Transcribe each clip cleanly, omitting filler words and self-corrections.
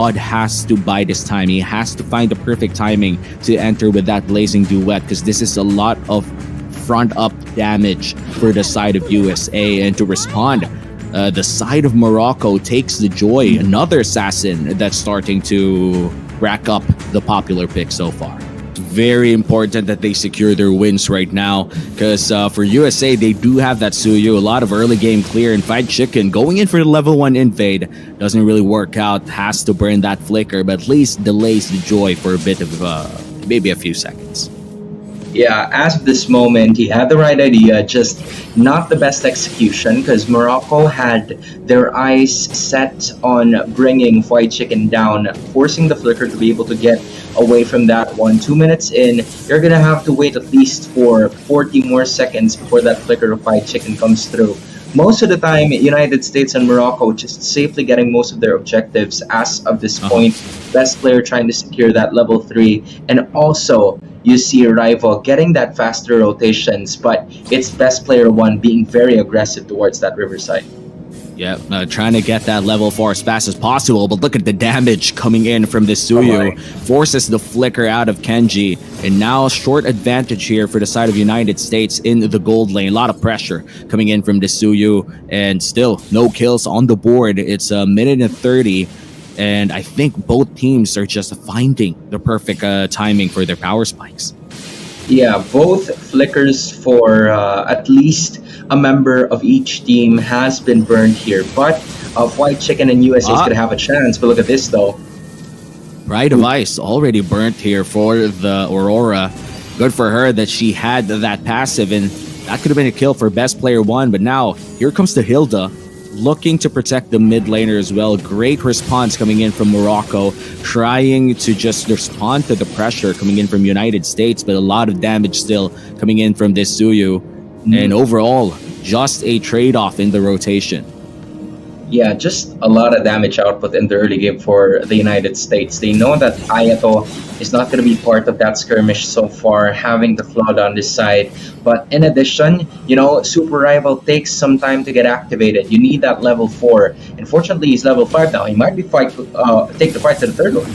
God has to bide his time. He has to find the perfect timing to enter with that blazing duet, because this is a lot of front up damage for the side of USA. And to respond, the side of Morocco takes the joy. Another assassin that's starting to rack up the popular pick so far. Very important that they secure their wins right now, because for USA, they do have that Suyu, a lot of early game clear, and Fried Chicken going in for the level 1 invade doesn't really work out, has to burn that flicker, but at least delays the joy for a bit of maybe a few seconds. Yeah, as of this moment, he had the right idea, just not the best execution, because Morocco had their eyes set on bringing Fried Chicken down, forcing the flicker to be able to get away from that one. 2 minutes in, you're gonna have to wait at least for 40 more seconds before that flicker of Fried Chicken comes through. Most of the time, United States and Morocco just safely getting most of their objectives as of this point. Best player trying to secure that level 3, and also you see a rival getting that faster rotations, but it's best player 1 being very aggressive towards that Riverside. Yeah, trying to get that level 4 as fast as possible, but look at the damage coming in from this Suyu. Forces the flicker out of Kenji, and now short advantage here for the side of United States in the gold lane. A lot of pressure coming in from this Suyu, and still no kills on the board. It's a minute and 30, and I think both teams are just finding the perfect timing for their power spikes. Yeah, both flickers for at least a member of each team has been burned here, but Fried Chicken and USA is going to have a chance. But look at this, though. Pride of Ice already burnt here for the Aurora. Good for her that she had that passive, and that could have been a kill for best player 1. But now, here comes the Hilda, looking to protect the mid laner as well. Great response coming in from Morocco, trying to just respond to the pressure coming in from United States, but a lot of damage still coming in from this Suyu. And overall, just a trade-off in the rotation. Yeah, just a lot of damage output in the early game for the United States. They know that Ayato is not going to be part of that skirmish so far, having the Flood on this side. But in addition, you know, Super Rival takes some time to get activated. You need that level 4. Unfortunately, he's level 5 now. He might be take the fight to the third one.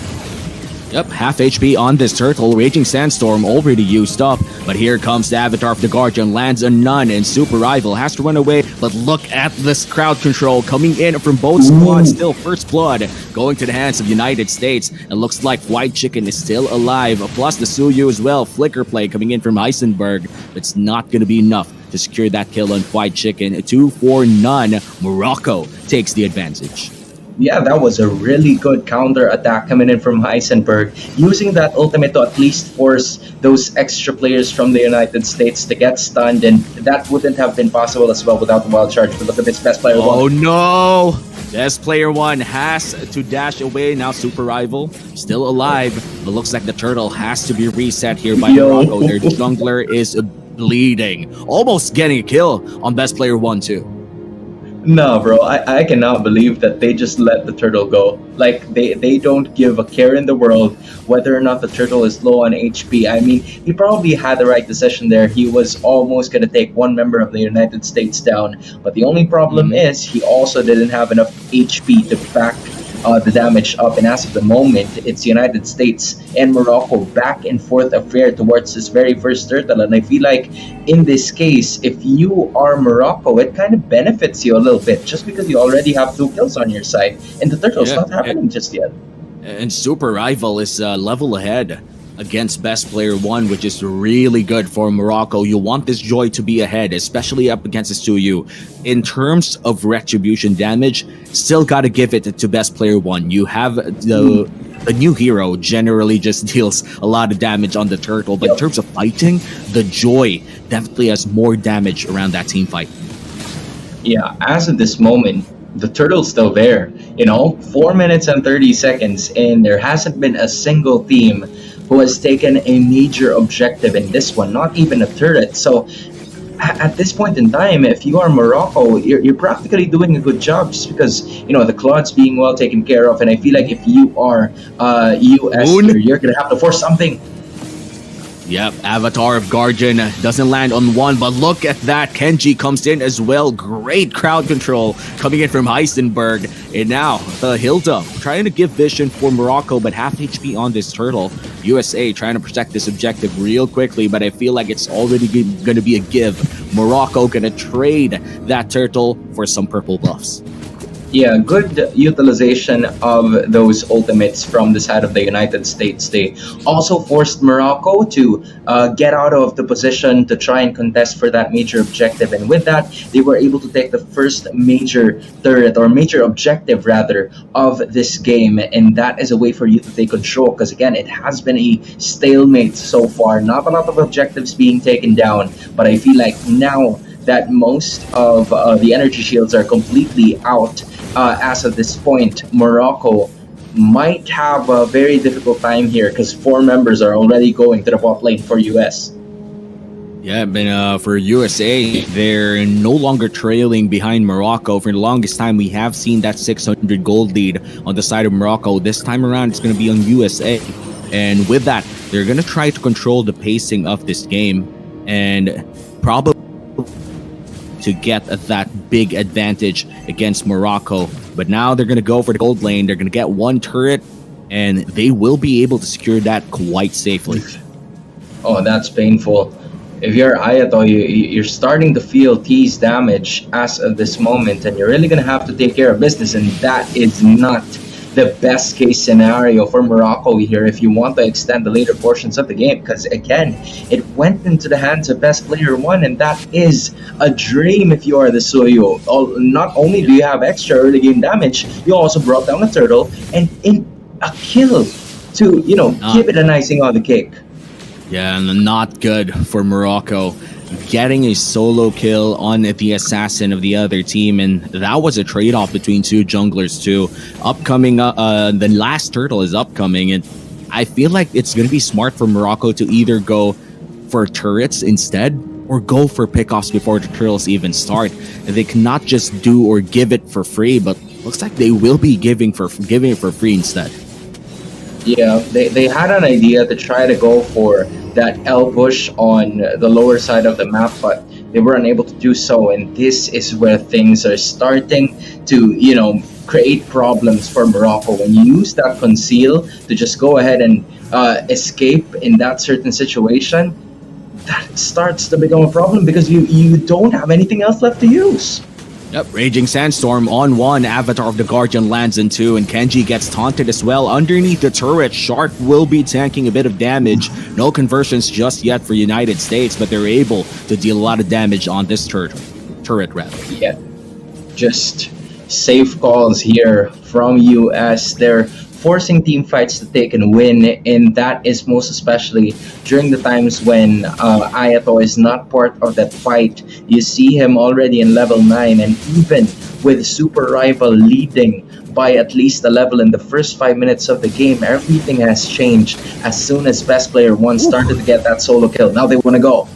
Yep, half HP on this turtle. Raging Sandstorm already used up, but here comes the Avatar of the Guardian, lands a none, and Super Rival has to run away. But look at this crowd control coming in from both squads. Still first blood going to the hands of United States, and looks like Fried Chicken is still alive, plus the Suyu as well. Flicker play coming in from Heisenberg. It's not going to be enough to secure that kill on Fried Chicken. 2 for none. Morocco takes the advantage. Yeah, that was a really good counter attack coming in from Heisenberg, using that ultimate to at least force those extra players from the United States to get stunned, and that wouldn't have been possible as well without the wild charge. But look at this best player 1. Oh no! Best player 1 has to dash away. Now Super Rival still alive, but looks like the turtle has to be reset here by Morocco. Their jungler is bleeding, almost getting a kill on best player 1 too. No, bro, I cannot believe that they just let the turtle go. Like, they don't give a care in the world whether or not the turtle is low on HP. I mean, he probably had the right decision there. He was almost going to take one member of the United States down. But the only problem is he also didn't have enough HP to back the damage up, and as of the moment, it's United States and Morocco back and forth affair towards this very first turtle. And I feel like in this case, if you are Morocco, it kind of benefits you a little bit just because you already have 2 kills on your side, and the turtle's not happening just yet. And Super Rival is level ahead against best player 1, which is really good for Morocco. You want this Joy to be ahead, especially up against the Suyu. In terms of retribution damage, still gotta give it to best player 1. You have the new hero generally just deals a lot of damage on the turtle, but in terms of fighting, the Joy definitely has more damage around that team fight. Yeah, as of this moment, the turtle's still there. You know, 4 minutes and 30 seconds, and there hasn't been a single team who has taken a major objective in this one, not even a turret. So at this point in time, if you are Morocco, you're practically doing a good job, just because, you know, the Claude's being well taken care of. And I feel like if you are US, you're going to have to force something. Yep, Avatar of Guardian doesn't land on one, but look at that. Kenji comes in as well. Great crowd control coming in from Heisenberg. And now, Hilda trying to give vision for Morocco, but half HP on this turtle. USA trying to protect this objective real quickly, but I feel like it's already going to be a give. Morocco going to trade that turtle for some purple buffs. Yeah, good utilization of those ultimates from the side of the United States. They also forced Morocco to get out of the position to try and contest for that major objective. And with that, they were able to take the first major turret, or major objective rather, of this game. And that is a way for you to take control, because again, it has been a stalemate so far. Not a lot of objectives being taken down, but I feel like now that most of the energy shields are completely out, as of this point, Morocco might have a very difficult time here, because 4 members are already going to the bot lane for US. Yeah, but for USA, they're no longer trailing behind Morocco. For the longest time, we have seen that 600 gold lead on the side of Morocco. This time around, it's going to be on USA. And with that, they're going to try to control the pacing of this game and probably to get that big advantage against Morocco. But now they're going to go for the gold lane. They're going to get 1 turret, and they will be able to secure that quite safely. Oh, that's painful. If you're Ayato, you're starting to feel T's damage as of this moment, and you're really going to have to take care of business, and that is not the best case scenario for Morocco here if you want to extend the later portions of the game, because again, it went into the hands of best player 1, and that is a dream if you are the Suyo. Not only do you have extra early game damage, you also brought down a turtle and in a kill to, give it an icing on the cake. Yeah, and not good for Morocco. Getting a solo kill on the assassin of the other team, and that was a trade-off between 2 junglers too. Upcoming, the last turtle is upcoming, and I feel like it's going to be smart for Morocco to either go for turrets instead or go for pickoffs before the turtles even start. They cannot just do or give it for free, but looks like they will be giving it for free instead. Yeah, they had an idea to try to go for that L push on the lower side of the map, but they were unable to do so, and this is where things are starting to, create problems for Morocco. When you use that conceal to just go ahead and escape in that certain situation, that starts to become a problem because you don't have anything else left to use. Yep, Raging Sandstorm on 1, Avatar of the Guardian lands in 2, and Kenji gets taunted as well. Underneath the turret, Shark will be tanking a bit of damage. No conversions just yet for United States, but they're able to deal a lot of damage on this turret rather. Yeah, just safe calls here from US. They're forcing team fights to take and win, and that is most especially during the times when Ayato is not part of that fight. You see him already in level 9, and even with Super Rival leading by at least a level in the first 5 minutes of the game, everything has changed as soon as best player 1 started to get that solo kill. Now they want to go.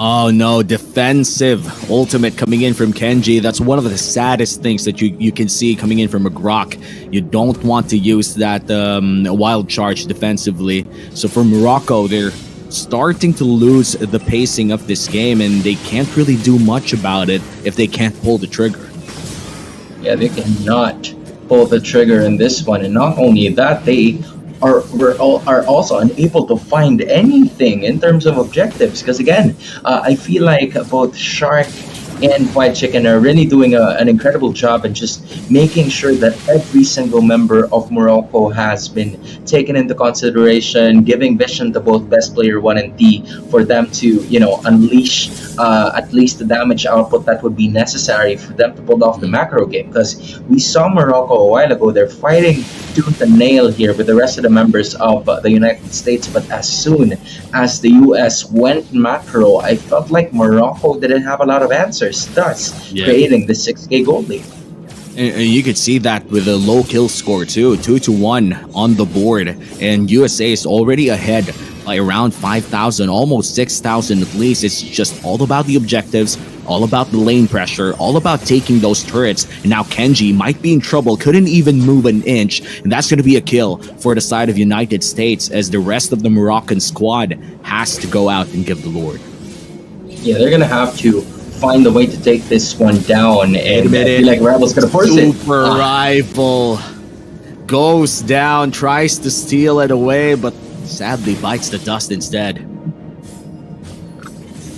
Oh no, defensive ultimate coming in from Kenji. That's one of the saddest things that you can see coming in from a Grok. You don't want to use that wild charge defensively. So for Morocco, they're starting to lose the pacing of this game, and they can't really do much about it if they can't pull the trigger. Yeah, they cannot pull the trigger in this one, and not only that, they are also unable to find anything in terms of objectives, because again, I feel like both Shark and White Chicken are really doing an incredible job in just making sure that every single member of Morocco has been taken into consideration, giving vision to both best player 1 and T for them to, unleash at least the damage output that would be necessary for them to pull off the macro game. Because we saw Morocco a while ago, they're fighting tooth and nail here with the rest of the members of the United States, but as soon as the US went macro, I felt like Morocco didn't have a lot of answers, thus creating the 6k gold lead. And you could see that with a low kill score too, 2-1 on the board, and USA is already ahead by around 5,000, almost 6,000 at least. It's just all about the objectives, all about the lane pressure, all about taking those turrets. And now Kenji might be in trouble, couldn't even move an inch, and that's going to be a kill for the side of United States, as the rest of the Moroccan squad has to go out and give the Lord. Yeah, they're going to have to find a way to take this one down, Wait a and I minute. feel like Rebel's gonna force it. Super Rival goes down, tries to steal it away, but sadly bites the dust instead.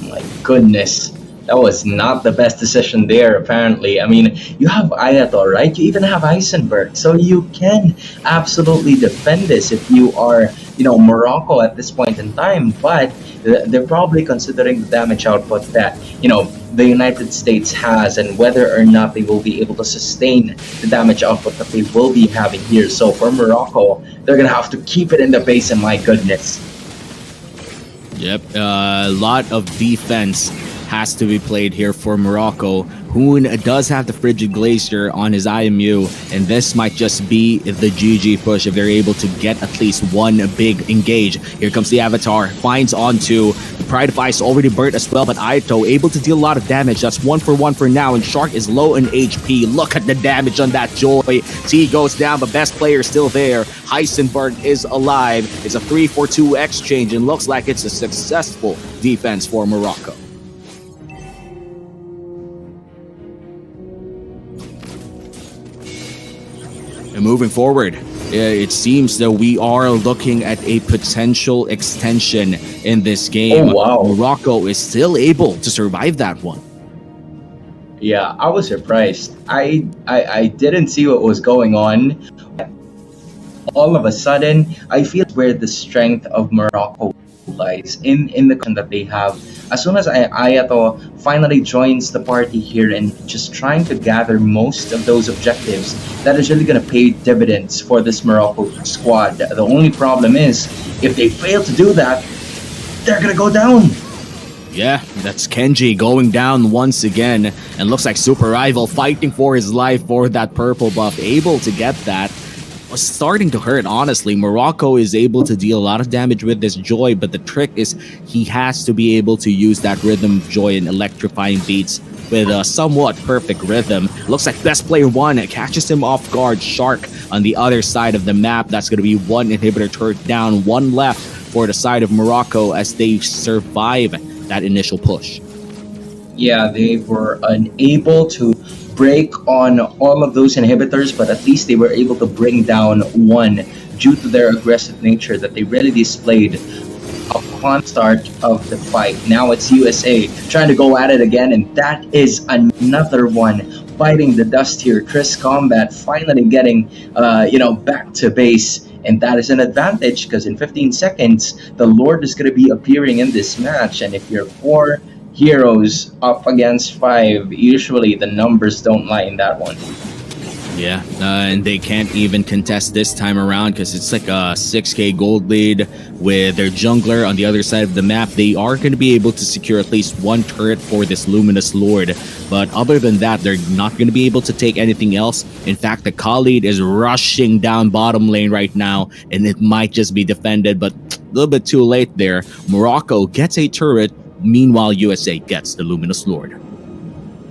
My goodness. That was not the best decision there, apparently. I mean, you have Ayato, right? You even have Eisenberg. So you can absolutely defend this if you are, Morocco at this point in time. But they're probably considering the damage output that, the United States has, and whether or not they will be able to sustain the damage output that they will be having here. So for Morocco, they're going to have to keep it in the base, and my goodness. Yep, a lot of defense has to be played here for Morocco. Hoon does have the Frigid Glacier on his IMU, and this might just be the GG push if they're able to get at least one big engage. Here comes the Avatar, finds onto the Pride of Ice, already burnt as well, but Aito able to deal a lot of damage. That's 1-for-1 for now, and Shark is low in HP. Look at the damage on that Joy. T goes down, but best player still there. Heisenberg is alive. It's a 3-for-2 exchange, and looks like it's a successful defense for Morocco. And moving forward, it seems that we are looking at a potential extension in this game. Oh, wow. Morocco is still able to survive that one. Yeah, I was surprised. I didn't see what was going on. All of a sudden, I feel where the strength of Morocco lies in the content that they have. As soon as Ayato finally joins the party here and just trying to gather most of those objectives, that is really going to pay dividends for this Morocco squad. The only problem is, if they fail to do that, they're going to go down. Yeah, that's Kenji going down once again, and looks like Super Rival fighting for his life for that purple buff, able to get that. Was starting to hurt, honestly. Morocco is able to deal a lot of damage with this Joy, but the trick is he has to be able to use that Rhythm of Joy and electrifying beats with a somewhat perfect rhythm. Looks like best player one catches him off guard. Shark on the other side of the map. That's going to be one inhibitor turret down, one left for the side of Morocco as they survive that initial push. Yeah, they were unable to break on all of those inhibitors, but at least they were able to bring down one due to their aggressive nature that they really displayed upon start of the fight. Now it's USA trying to go at it again, and that is another one biting the dust here. Chris Combat finally getting back to base, and that is an advantage because in 15 seconds the Lord is going to be appearing in this match, and if you're 4 heroes up against 5, usually the numbers don't lie in that one. Yeah, and they can't even contest this time around because it's like a 6k gold lead with their jungler on the other side of the map. They are going to be able to secure at least one turret for this Luminous Lord, but other than that, they're not going to be able to take anything else. In fact, the Khalid is rushing down bottom lane right now, and it might just be defended, but a little bit too late there. Morocco gets a turret. Meanwhile, USA gets the Luminous Lord.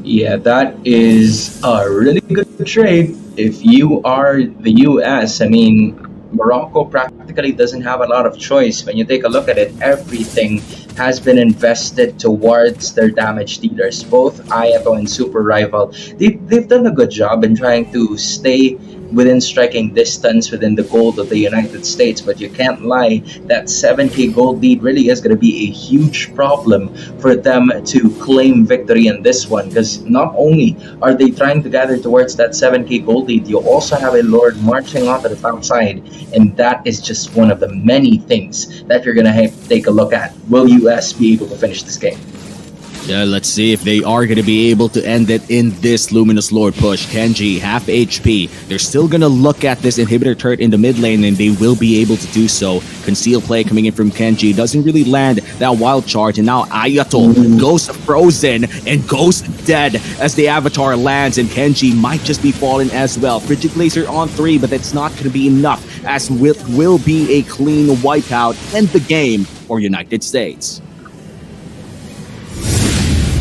Yeah, that is a really good trade if you are the US. I mean, Morocco practically doesn't have a lot of choice. When you take a look at it, everything has been invested towards their damage dealers. Both Ayato and Super Rival, they've done a good job in trying to stay within striking distance within the gold of the United States, but you can't lie, that 7k gold lead really is going to be a huge problem for them to claim victory in this one, because not only are they trying to gather towards that 7k gold lead, you also have a Lord marching off to the top side, and that is just one of the many things that you're going to have to take a look at. Will US be able to finish this game? Yeah, let's see if they are going to be able to end it in this Luminous Lord push. Kenji, half HP. They're still going to look at this inhibitor turret in the mid lane, and they will be able to do so. Conceal play coming in from Kenji. Doesn't really land that wild charge, and now Ayato goes frozen and goes dead as the Avatar lands, and Kenji might just be falling as well. Frigid Glacier on 3, but that's not going to be enough, as will be a clean wipeout in the game for United States.